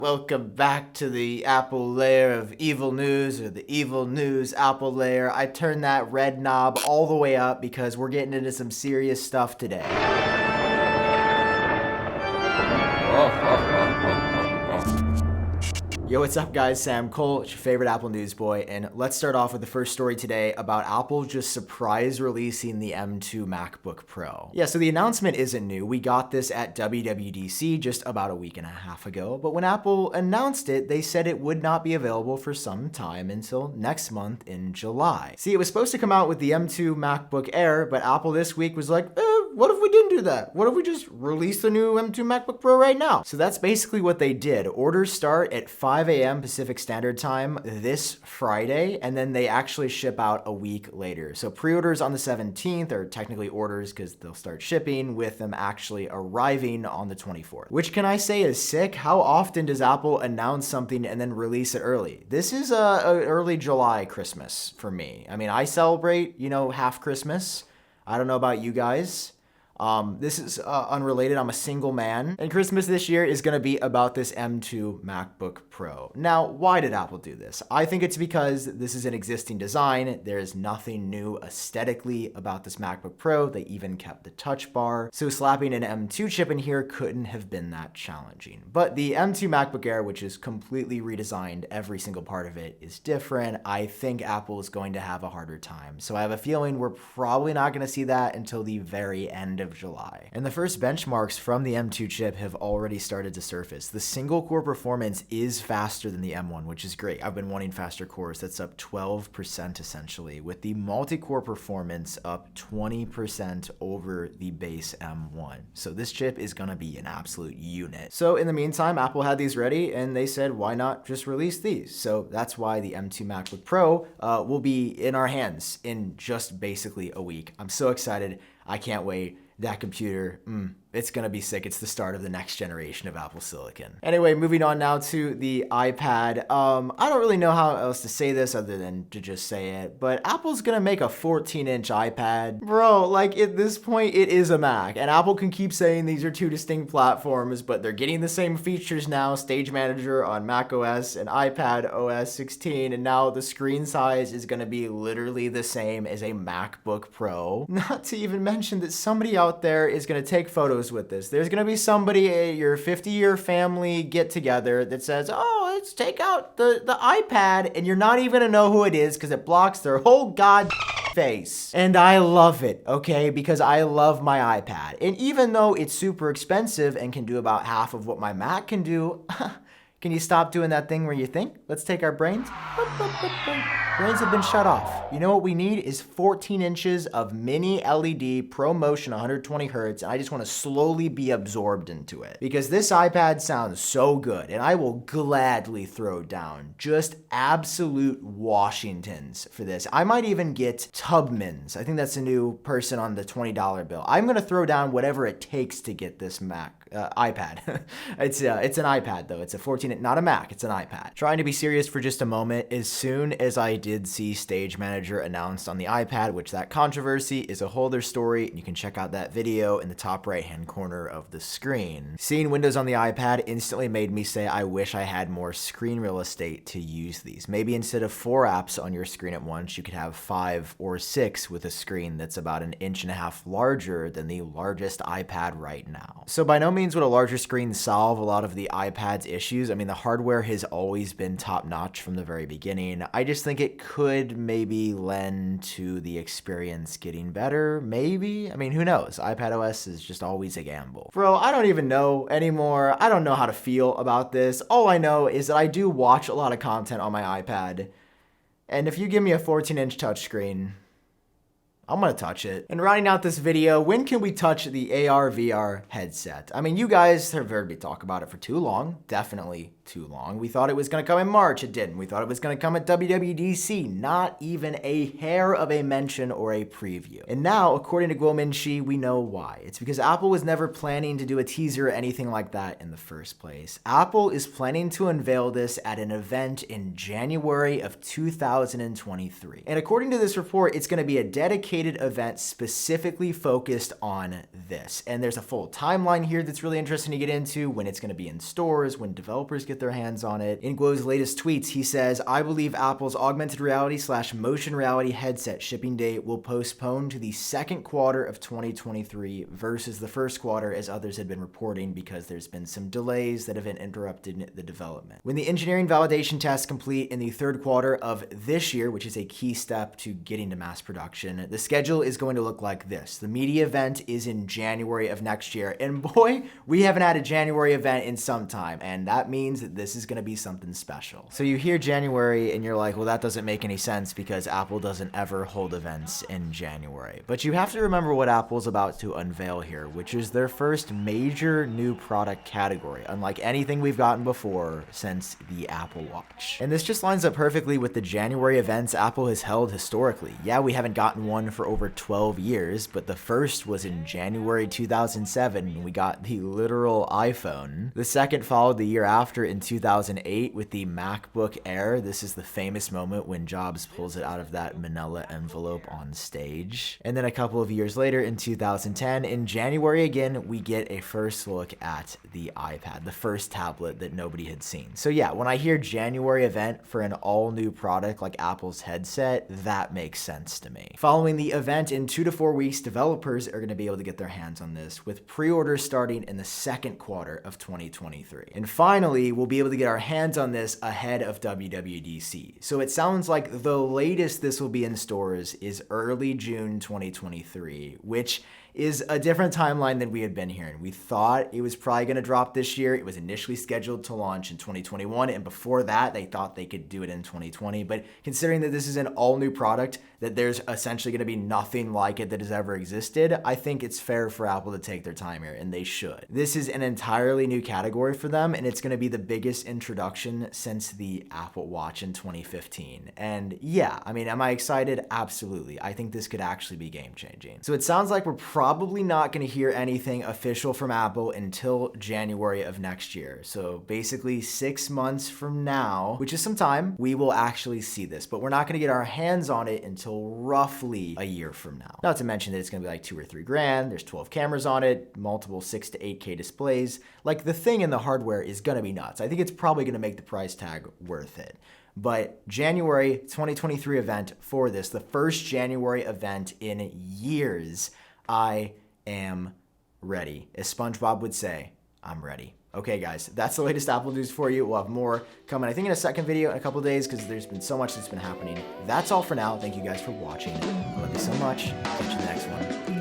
Welcome back to the Apple layer of evil news, or the evil news Apple layer. I turned that red knob all the way up because we're getting into some serious stuff today. Yo, what's up guys? Sam Cole, it's your favorite Apple news boy, and let's start off with the first story today about Apple just surprise releasing the M2 MacBook Pro. Yeah, so the announcement isn't new. We got this at WWDC just about a week and a half ago, but when Apple announced it, they said it would not be available for some time until next month in July. See, it was supposed to come out with the M2 MacBook Air, but Apple this week was like, what if we didn't do that? What if we just release the new M2 MacBook Pro right now? So that's basically what they did. Orders start at 5 a.m. Pacific Standard Time this Friday, and then they actually ship out a week later. So pre-orders on the 17th are technically orders because they'll start shipping with them actually arriving on the 24th. Which can I say is sick? How often does Apple announce something and then release it early? This is a early July Christmas for me. I mean, I celebrate, half Christmas. I don't know about you guys. This is unrelated. I'm a single man, and Christmas this year is going to be about this M2 MacBook Pro. Now, why did Apple do this? I think it's because this is an existing design. There is nothing new aesthetically about this MacBook Pro. They even kept the touch bar, so slapping an M2 chip in here couldn't have been that challenging. But the M2 MacBook Air, which is completely redesigned, every single part of it is different. I think Apple is going to have a harder time. So I have a feeling we're probably not going to see that until the very end of July. And the first benchmarks from the M2 chip have already started to surface. The single core performance is faster than the M1, which is great. I've been wanting faster cores. That's up 12% essentially, with the multi-core performance up 20% over the base M1. So this chip is gonna be an absolute unit. So in the meantime, Apple had these ready and they said, why not just release these? So that's why the M2 MacBook Pro will be in our hands in just basically a week. I'm so excited. I can't wait. That computer, it's gonna be sick. It's the start of the next generation of Apple Silicon. Anyway, moving on now to the iPad. I don't really know how else to say this other than to just say it, but Apple's gonna make a 14-inch iPad. Bro, like at this point, it is a Mac, and Apple can keep saying these are two distinct platforms, but they're getting the same features now, Stage Manager on Mac OS and iPad OS 16, and now the screen size is gonna be literally the same as a MacBook Pro. Not to even mention that somebody out there is gonna take photos with this. There's gonna be somebody at your 50-year family get together that says, oh, let's take out the iPad, and you're not even gonna know who it is because it blocks their whole face. And I love it, okay? Because I love my iPad. And even though it's super expensive and can do about half of what my Mac can do, can you stop doing that thing where you think, let's take our brains? Brains have been shut off. You know what we need is 14 inches of mini LED ProMotion 120 Hertz, and I just want to slowly be absorbed into it. Because this iPad sounds so good, and I will gladly throw down just absolute Washingtons for this. I might even get Tubmans. I think that's a new person on the $20 bill. I'm going to throw down whatever it takes to get this iPad. It's an iPad though. It's a 14, not a Mac, it's an iPad. Trying to be serious for just a moment, as soon as I did see Stage Manager announced on the iPad, which that controversy is a whole other story, and you can check out that video in the top right hand corner of the screen. Seeing Windows on the iPad instantly made me say I wish I had more screen real estate to use these. Maybe instead of 4 apps on your screen at once, you could have 5 or 6 with a screen that's about 1.5 inches larger than the largest iPad right now. So by no means would a larger screen solve a lot of the iPad's issues. I mean, the hardware has always been top notch from the very beginning. I just think it could maybe lend to the experience getting better, maybe? I mean, who knows? iPad OS is just always a gamble. Bro, I don't even know anymore. I don't know how to feel about this. All I know is that I do watch a lot of content on my iPad, and if you give me a 14-inch touchscreen, I'm gonna touch it. And rounding out this video, when can we touch the AR/VR headset? I mean, you guys have heard me talk about it for too long, definitely too long. We thought it was gonna come in March, it didn't. We thought it was gonna come at WWDC, not even a hair of a mention or a preview. And now, according to Guomin Shi, we know why. It's because Apple was never planning to do a teaser or anything like that in the first place. Apple is planning to unveil this at an event in January of 2023. And according to this report, it's gonna be a dedicated dedicated event specifically focused on this. And there's a full timeline here that's really interesting to get into, when it's going to be in stores, when developers get their hands on it. In Guo's latest tweets, he says, "I believe Apple's augmented reality / motion reality headset shipping date will postpone to the second quarter of 2023 versus the first quarter, as others had been reporting, because there's been some delays that have interrupted the development. When the engineering validation tests complete in the third quarter of this year, which is a key step to getting to mass production, the schedule is going to look like this. The media event is in January of next year." And boy, we haven't had a January event in some time, and that means that this is going to be something special. So you hear January and you're like, well, that doesn't make any sense because Apple doesn't ever hold events in January. But you have to remember what Apple's about to unveil here, which is their first major new product category, unlike anything we've gotten before since the Apple Watch. And this just lines up perfectly with the January events Apple has held historically. Yeah, we haven't gotten one for over 12 years, but the first was in January 2007 when we got the literal iPhone. The second followed the year after in 2008 with the MacBook Air. This is the famous moment when Jobs pulls it out of that manila envelope on stage. And then a couple of years later in 2010, in January again, we get a first look at the iPad, the first tablet that nobody had seen. So yeah, when I hear January event for an all new product like Apple's headset, that makes sense to me. Following the event in 2 to 4 weeks, developers are going to be able to get their hands on this, with pre-orders starting in the second quarter of 2023. And finally, we'll be able to get our hands on this ahead of WWDC. So it sounds like the latest this will be in stores is early June 2023, which is a different timeline than we had been hearing. We thought it was probably going to drop this year. It was initially scheduled to launch in 2021, and before that, they thought they could do it in 2020. But considering that this is an all-new product, that there's essentially going to be nothing like it that has ever existed, I think it's fair for Apple to take their time here, and they should. This is an entirely new category for them, and it's going to be the biggest introduction since the Apple Watch in 2015. And yeah, I mean, am I excited? Absolutely. I think this could actually be game-changing. So it sounds like we're probably not going to hear anything official from Apple until January of next year. So basically 6 months from now, which is some time, we will actually see this, but we're not going to get our hands on it until roughly a year from now. Not to mention that it's going to be like $2 or $3 grand. There's 12 cameras on it, multiple 6 to 8K displays. Like, the thing in the hardware is going to be nuts. I think it's probably going to make the price tag worth it. But January 2023 event for this, the first January event in years, I am ready. As SpongeBob would say, I'm ready. Okay, guys, that's the latest Apple news for you. We'll have more coming, I think, in a second video in a couple of days, because there's been so much that's been happening. That's all for now. Thank you guys for watching. I love you so much. Catch you in the next one.